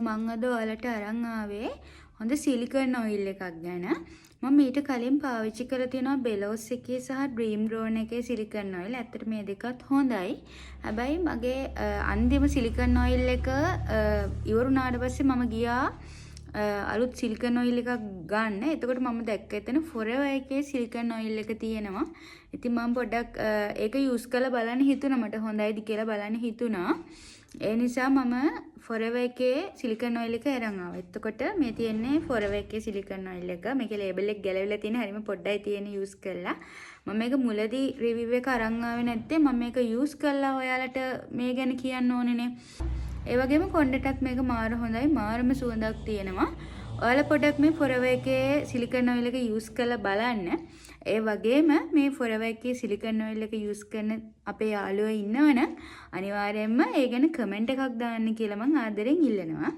මම අද ඔයාලට අරන් ආවේ හොඳ සිලිකන් ඔයිල් එකක් ගැන. මම ඊට කලින් පාවිච්චි කරලා තියෙනවා බෙලොස් එකේ සහ ඩ්‍රීම් රෝන් එකේ සිලිකන් ඔයිල්. ඇත්තට මේ දෙකත් හොඳයි. හැබැයි මගේ අන්තිම සිලිකන් ඔයිල් එක ඉවරුනාට පස්සේ මම ගියා අලුත් සිලිකන් ඔයිල් එකක් ගන්න. එතකොට මම දැක්ක එතන Forever එකේ සිලිකන් ඔයිල් එක තියෙනවා. ඉතින් මම පොඩ්ඩක් ඒක යූස් කරලා බලන්න හිතුණා. මට හොඳයිද කියලා බලන්න හිතුණා. ඒ නිසා මම Forever එකේ සිලිකන් ඔයිල් එක අරන් ආවා. එතකොට මේ තියෙන්නේ Forever එකේ සිලිකන් ඔයිල් එක. මේකේ ලේබල් එක ගැලවිලා තියෙන හැරිම පොඩ්ඩයි තියෙන යූස් කරලා. මම මේක මුලදී රිවිව් එක අරන් ආවේ නැත්තේ මම මේක යූස් කරලා ඔයාලට මේ ගැන කියන්න ඕනේනේ. ඒ වගේම කොණ්ඩෙටත් මේක මාර හොඳයි. මාරම සුවඳක් තියෙනවා. ඔයාලා පොඩ්ඩක් මේ Forever එකේ සිලිකන් ඔයිල් එක යූස් කරලා බලන්න. ඒ වගේම මේ Forever එකේ සිලිකන් ඔයිල් එක යූස් කරන අපේ යාළුවෝ ඉන්නවනම් අනිවාර්යයෙන්ම ඒ ගැන කමෙන්ට් එකක් දාන්න කියලා මම ආදරෙන් ඉල්ලනවා.